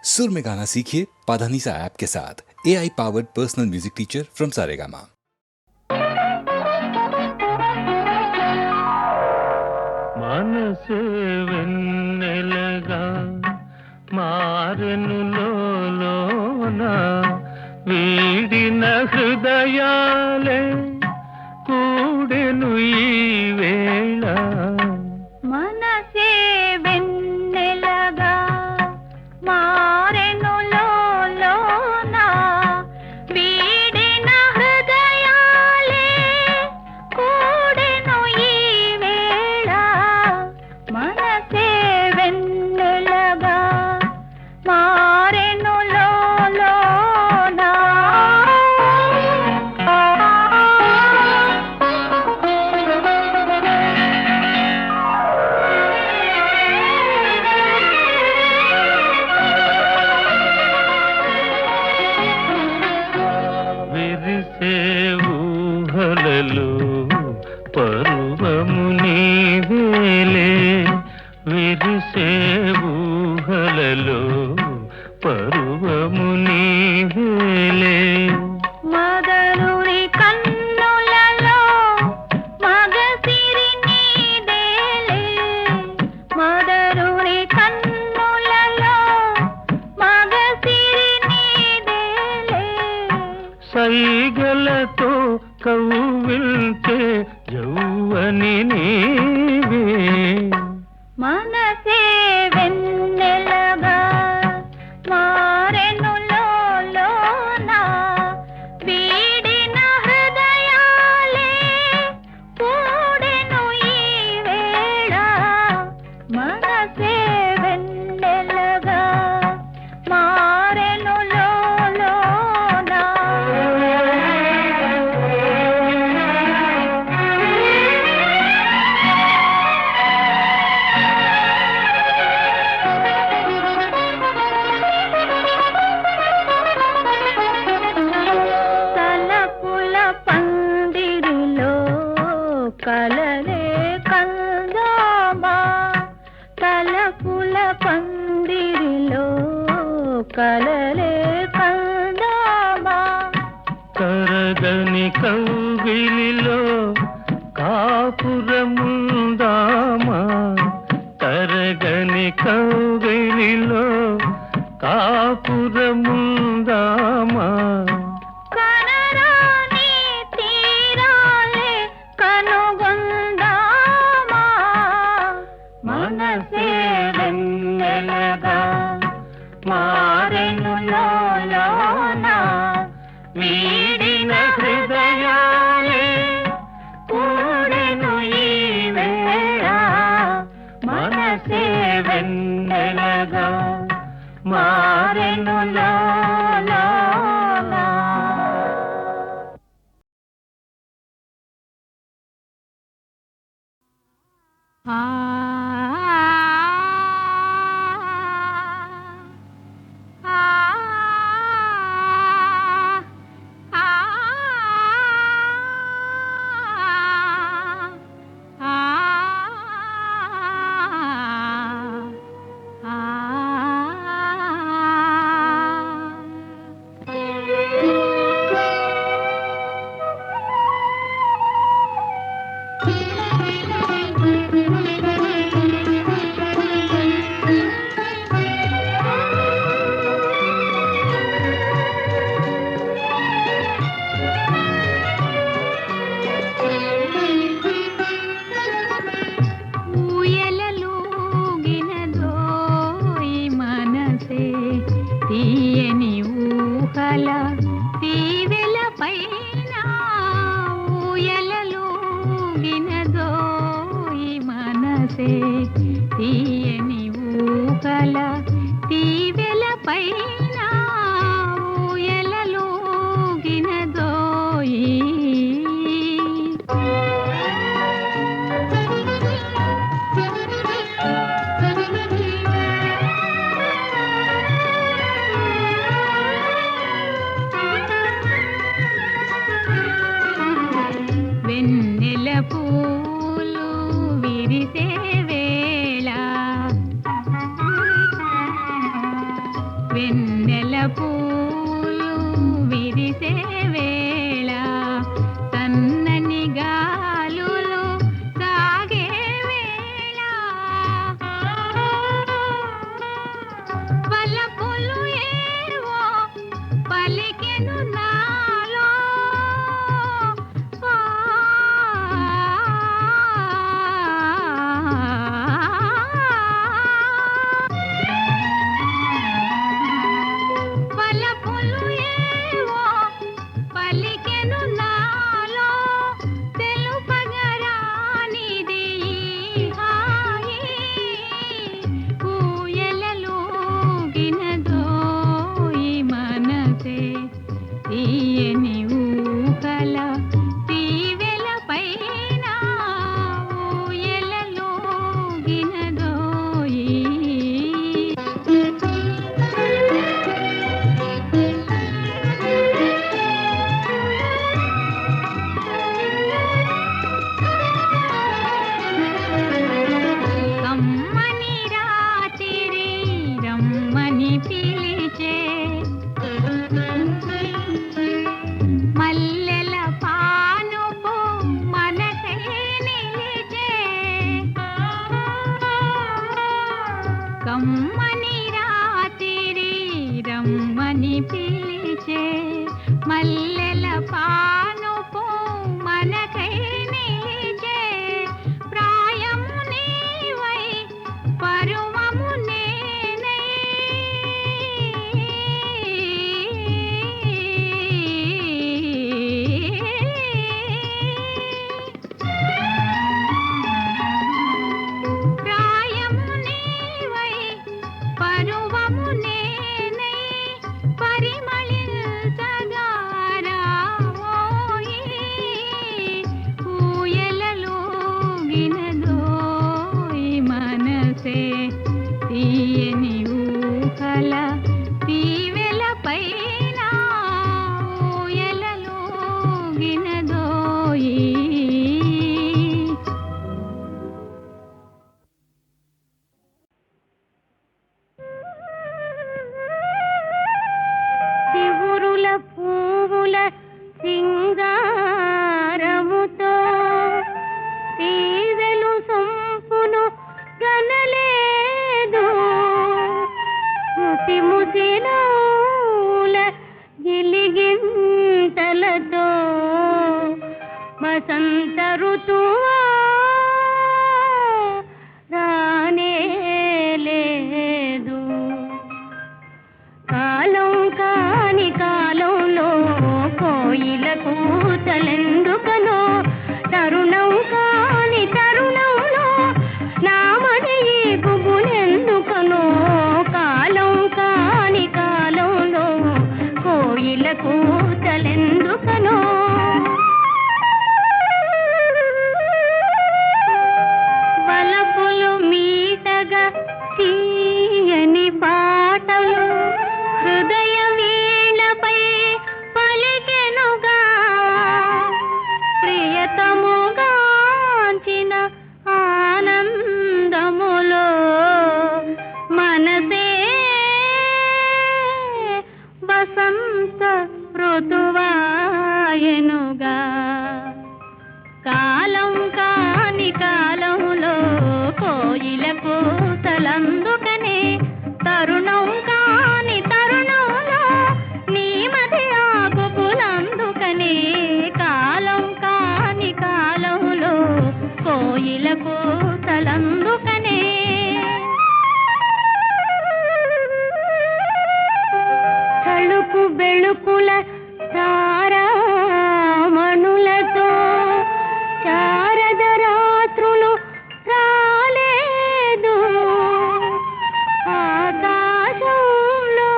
सुर में गाना सीखिए पाधानीसा ऐप के साथ। AI powered personal music teacher from Saregama. మనసు వెన్నెలగా మారెను లోలోన వీడిన హృదయాలే కూడెను ఈ వేళ మనసే వెన్నెలగా మారెను లోలోన వీడిన హృదయాలే కూడెను ఈ వేళ మనసే వెన్నెలగా మారెను లోలోన విరిసే ఊహలలో పర్వము నీవేలే విరిసే ఊహలలో పర్వము నీవేలే మదనుని కన్నులలో మగసిరి నీదేలే మదనుని కన్నులలో మగసిరి నీదేలే సైగలతో కవ్విల్చే యౌవని నీవే మనసే వెన్నెలగా మారెను లోలోన వీడిన హృదయాలే కూడెను ఈ వేళ మనసే వెన్నెలగా మారెను తలపుల పందిరిలో కలలే కందామా తలపుల పందిరిలో కలలే కందామా కరగని కౌగిలిలో కాపురముందామా తరగని కౌగిలిలో కాపురముందామా కనరాని తీరాలే కనుగొందామా మనసే వెన్నెలగా మారెను లోలోన వీడిన హృదయాలే కూడెను ఈ వేళ మనసే వెన్నెలగా మారెను లోలోన ఆ తీయని ఊహల తీవెల పైన ఊయలలోగినదో ఈ మనసే తీయని ఊహల తీవెల పైన ఊయలలోగినదో వెన్నెల పూలు విరిసే వేళ వెన్నెల పూలు విరిసే వేళ సన్నని గాలులు సాగే వేళ వలపులు ఏవో పలికెను నాలో వలపులు ఏవో పలికెను నాలో తెలుపగరానిది ఈ హాయి ఊయలలోగినదో ఈ మనసే తీయని ఊహల తీవెల పైన ఊయలలోగినదో కమ్మని రాత్రి రమ్మని పిలిచే మల్లెల పానుపు మనకై నిలిచే కమ్మని రాత్రి రమ్మని పిలిచే మల్లెల పానుపు మనకై నిలిచే ప్రాయము నీవై పరువము నేనై ప్రాయము నీవై పరువము నేనై పరిమళించగా రావోయి ఊయలలోగినదో ఈ మనసే తీయని ఊహల తీవెల పైన ఊయలలోగినదో శివురుల పువ్వుల సింగారముతో తీవెలు సొంపును గనలేదు ముసి ముసిలోల గిలిగింతలతో వసంత ఋతువా రానే లేదు కాలం కాని కాలంలో కోయిల కూతలెందుకనో తరుణం కాని తరుణంలో నామని గుబులెందుకనో కాలం కాని కాలంలో కోయిల కూతలెందుకనో వలపులు మీటగా తీయని పాటలు హృదయ వీణపై పలికెనుగా ప్రియతముగాంచిన ఆనందములో మనసే వసంత ఋతువాయనుగా కాలం కాని కాలంలో కోయిల కూతలందుకనే తరుణం కాని తరుణంలో నీ మధ్య ఆకుపులందుకనే కాలం కాని కాలంలో కోయిల కూతలందుకనే తలుపు బెళుకుల తారామణులతో శారద రాత్రులు రాలేదు ఆకాశంలో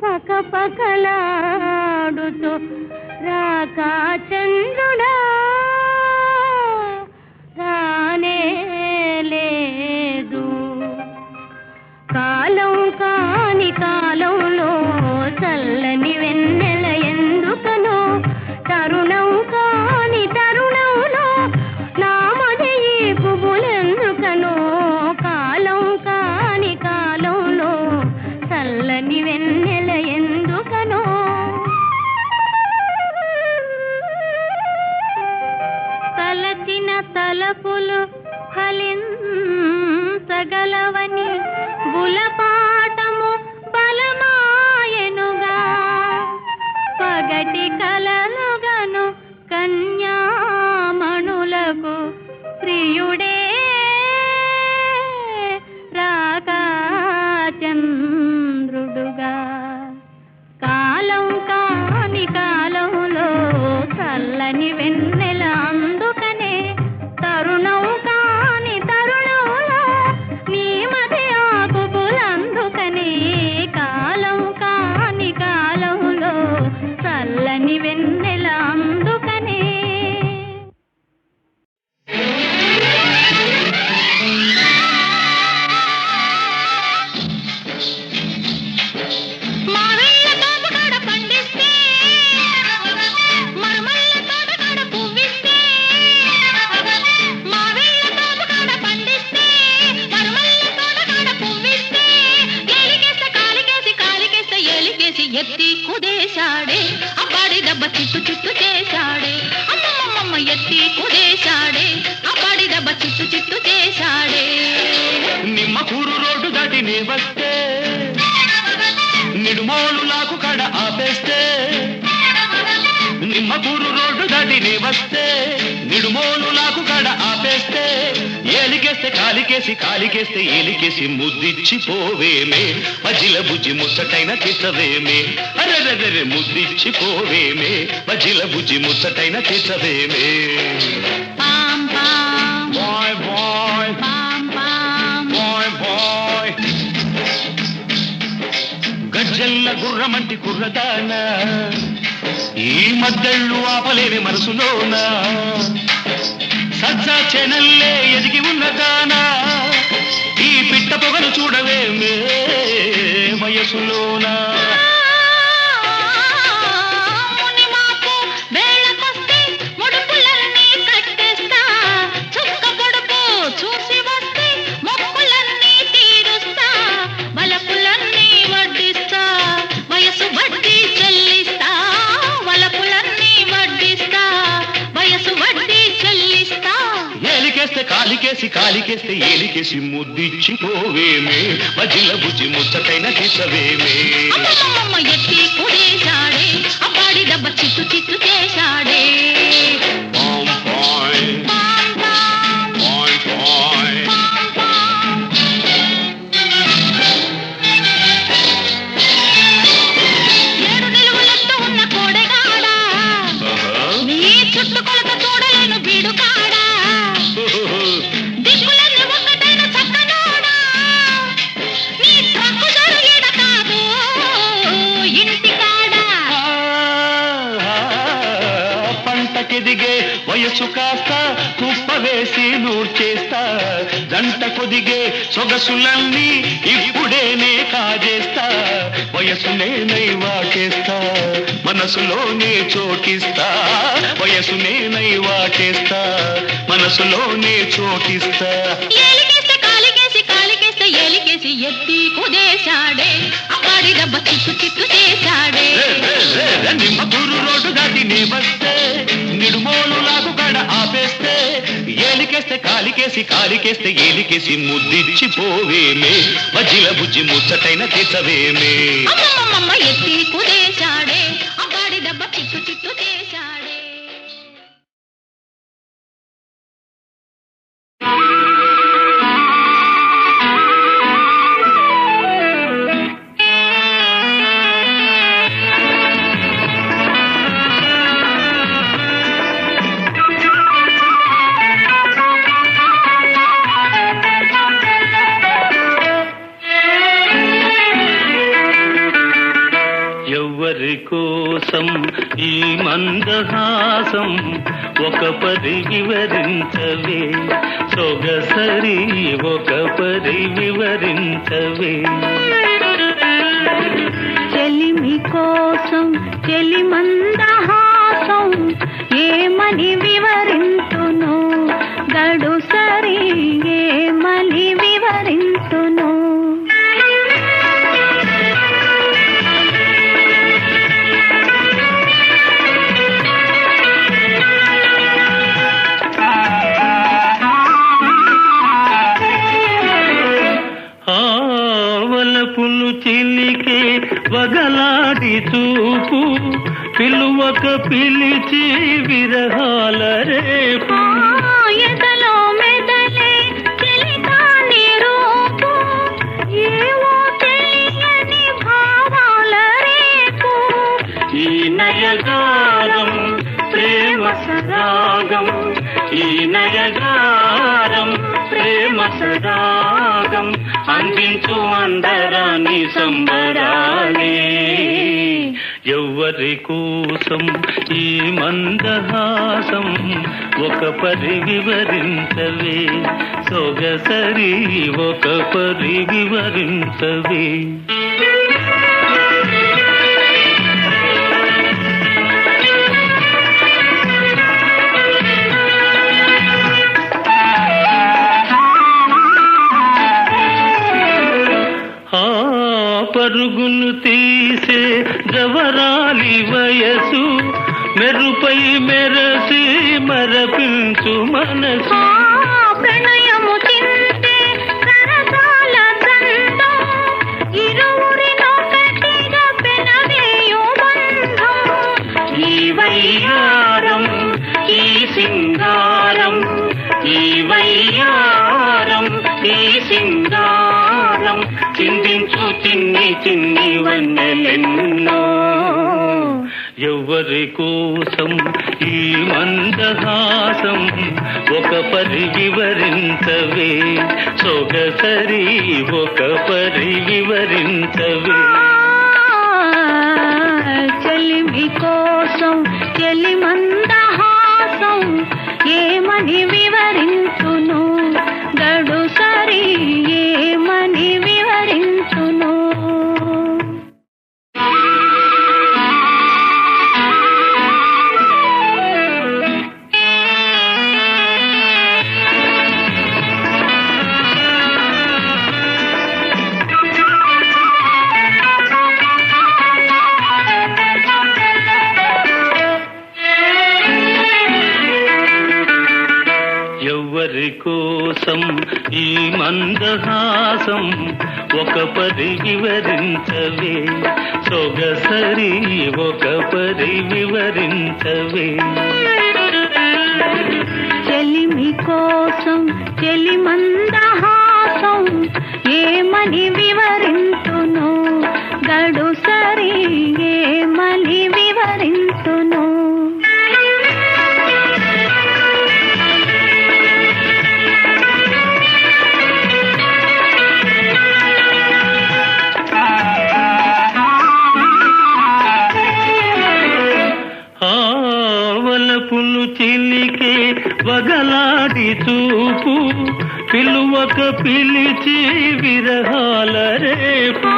పకపకలాడుతూ రాకా చంద్రుడా రానే లేదు కాలం కాని కాలంలో చల్లని వెన్నెల ఎందుకనో తరుణం కాని తరుణంలో నామది పువ్వులెందుకనో కాలం కాని కాలంలో చల్లని చల్లని వెన్నెల ఎందుకనో తలచిన తలపులు ఫలించగలవని గులపాటము బలమాయనుగా పగటి కలలుగను కన్యామణులకు ప్రియుడే రాగా చంద్రుడుగా కాలం కాని కాలంలో చల్లని వెన్నెల అందుకనే తరుణం కాని తరుణంలో నీ మధ్య ఆకుపులందుకనే కాలం కాని కాలంలో చల్లని వెన్నెల అందుకనే ఎత్తి కుదేశాడే అబ్బాడి దెబ్బ చిట్టు చిట్టు చేశాడే అమ్మమ్మమ్మ ఎత్తి కుదేశాడే అబ్బాడి దెబ్బ చిట్టు చిట్టు చేశాడే నిమ్మకూరు రోడ్డు దాటి నీ వస్తే నిడుమోలు లాకు కడ ఆపేస్తే నిమ్మకూరు రోడ్డు దాటి నీ వస్తే నిడుమోలు లాకు కడ ఆపేస్తే ఏలికేస్తే కాలికేసి కాలికేస్తే ఏలికేసి ముద్దిచ్చి పోవేమే మజిల బుజ్జి ముచ్చటైన తీసవేమే అరెరెరె ముద్దిచ్చి పోవేమే మజిల బుజ్జి ముచ్చటైన తీసవేమే పాం పాం బాయ్ బాయ్ పాం పాం బాయ్ బాయ్ గజ్జల్ల గుర్రమంటి కుర్రదాన ఈ మద్దళ్ళు ఆపలేని మనసులోన సజ్జా చెనల్లే ఎదిగి ఉన్నదానా ఈ పిట్ట పొగలు చూడవేమే వయసులోనా మునిమాపు వేళకొస్తే ముడుపులన్నీ కట్టేస్తా చుక్క పొడుపు చూసి వస్తే మొక్కులన్నీ తీరుస్తా బలపులన్నీ వడ్డిస్తా వయసు వడ్డీ చెల్లిస్తా వలపులన్నీ వడ్డిస్తా వయసు వడ్డీ చెల్లిస్తా ఏలికేస్తే కాలికేసి కాలికేస్తే ఏలికేసి ముద్దిచ్చి పోవేమే మజిల బుజ్జి ముచ్చటైన తీసవేమే అమ్మమ్మమ్మ ఎత్తి కుడేశాడే అబ్బాడి దెబ్బ చిట్టు చిట్టు చేశాడే పాం పాయ్ పాం పాం పాయ్ పాయ్ పాం పాం ఏడు నిలువులెత్తు ఉన్న కోడెగాడా నీ చుట్టుకొలత చూడలేను బీడుకాడా దిక్కులన్నీ ఒక్కటైన చక్కనోడా నీ ట్రక్కు జరు ఈడ కాదు ఇంటికాడా పంటకెదిగే వయసు కాస్త కుప్ప వేసి నూర్చేస్తా జంట కొదిగే సొగసులన్నీ ఇప్పుడేనే కాజేస్తా వయసునే నైవాటేస్తా మనసులోనే చోటిస్తా వయసునే నైవాటేస్తా మనసులోనే చోటిస్తా ఏలికేస్తే కాలికేసి కాలికేస్తే ఏలికేసి ఎత్తి కుదేశాడే అబ్బాడి దెబ్బ చిట్టు చిట్టు చేశాడే నిమ్మకూరు రోడ్డు దాటి నే వస్తే నిడుమోలు లాగు కడ ఆపేస్తే ఏలికేస్తే కాలికేసి కాలికేస్తే ఏలికేసి ముద్దిచ్చి పోవేమే మజిల బుజ్జి ముచ్చటైన తీసవేమే అమ్మమ్మమ్మ ఎత్తి కుదేశాడే అబ్బాడి దెబ్బ చిట్టు చిట్టు చేశాడే ఎవరి కోసం ఈ మందహాసం ఒక పరి వివరించవే సొగసరి ఒక పరి వివరించవే చెలిమి కోసం చెలిమందహాసం ఏమని వివరింతును గడు సరి ఏమని వివరింతును చిలికే వగలాడి చూపు పిలువక పిలిచి విరహాల రేపు ఎదలో మెదలే చెలికాని రూపు ఏవో తెలియని భావాల రేపు ఈ నయగారం ప్రేమ సరాగం ఈ నయగారం ప్రేమ సరాగం అందించు అందరాని సంబరాలే ఎవ్వరి కోసం ఈ మందహాసం ఒక పరి వివరించవే సొగసరి ఒక పరి వివరించవే పరుగును తీసే జవరాలి వయసు మెరుపై మెరసి మరపించు మనసు ప్రణయము చింతే సరసాల సంతం ఇరువురినొకటిగా పెనవేయు బంధం ఈ వయ్యారం ఈ సింగారం ఈ వయ్యారం ఈ సింగారం చిందించు చిన్ని చిన్ని వన్నెలెన్నో ఎవ్వరి కోసం ఈ మందహాసం ఒక పరి వివరించవే సొగసరి ఒక పరి వివరించవే చెలిమి కోసం చెలి మందహాసం ఏమని వివరించును గడు సరి ఏమని వివరించును ఎవ్వరి కోసం ఈ మందహాసం ఒక పరి వివరించవే సొగసరి ఒక పరి వివరించవే చెలిమి కోసం చెలి మందహాసం ఏమని వివరించును గడు సరి ఏమని వివరించును ఆవలపులు చిలికే వగలాడి చూపు పిలువక పిలిచి విరహాల రేపు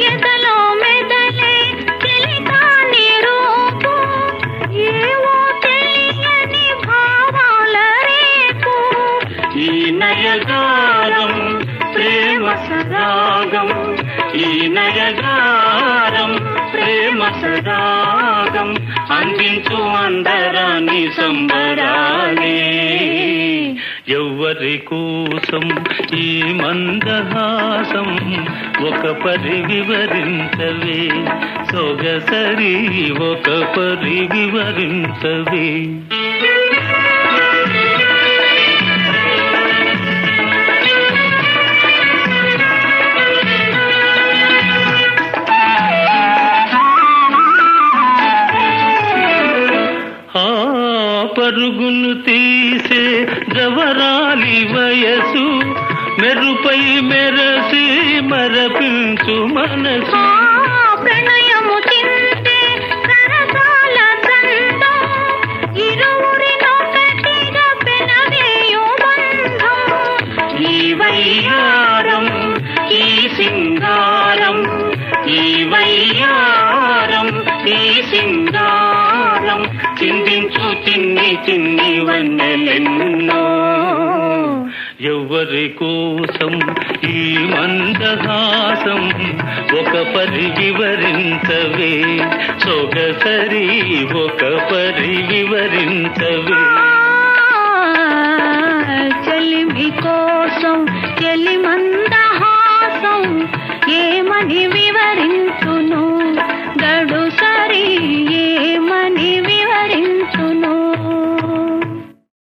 ఎదలో మెదలే చెలికాని రూపు ఏవో తెలియని భావాల రేపు ఈ నయగారం ప్రేమ సరాగం ఈ నయగారం ప్రేమ సరాగం అందించు అందరాని సంబరాలే ఎవ్వరి కోసం ఈ మందహాసం ఒక పరి వివరించవే సొగసరి ఒక పరి వివరించవే పరుగును తీసే జవరాలి వయసు మెరుపై మెరసి మరపించు మనసు ప్రణయము చింతే సరసాల సంతం ఇరువురినొకటిగా పెనవేయు బంధం ఈ వయ్యారం ఈ సింగారం ఈ వయ్యారం ఈ సింగారం చిందించు చిన్ని చిన్ని వన్నెలెన్నో ఎవ్వరి కోసం ఈ మందహాసం ఒక పరి వివరించవే సొగసరి ఒక పరి వివరించవే చెలిమి కోసం చెలి మందహాసం ఏమని వివరించని వివరించని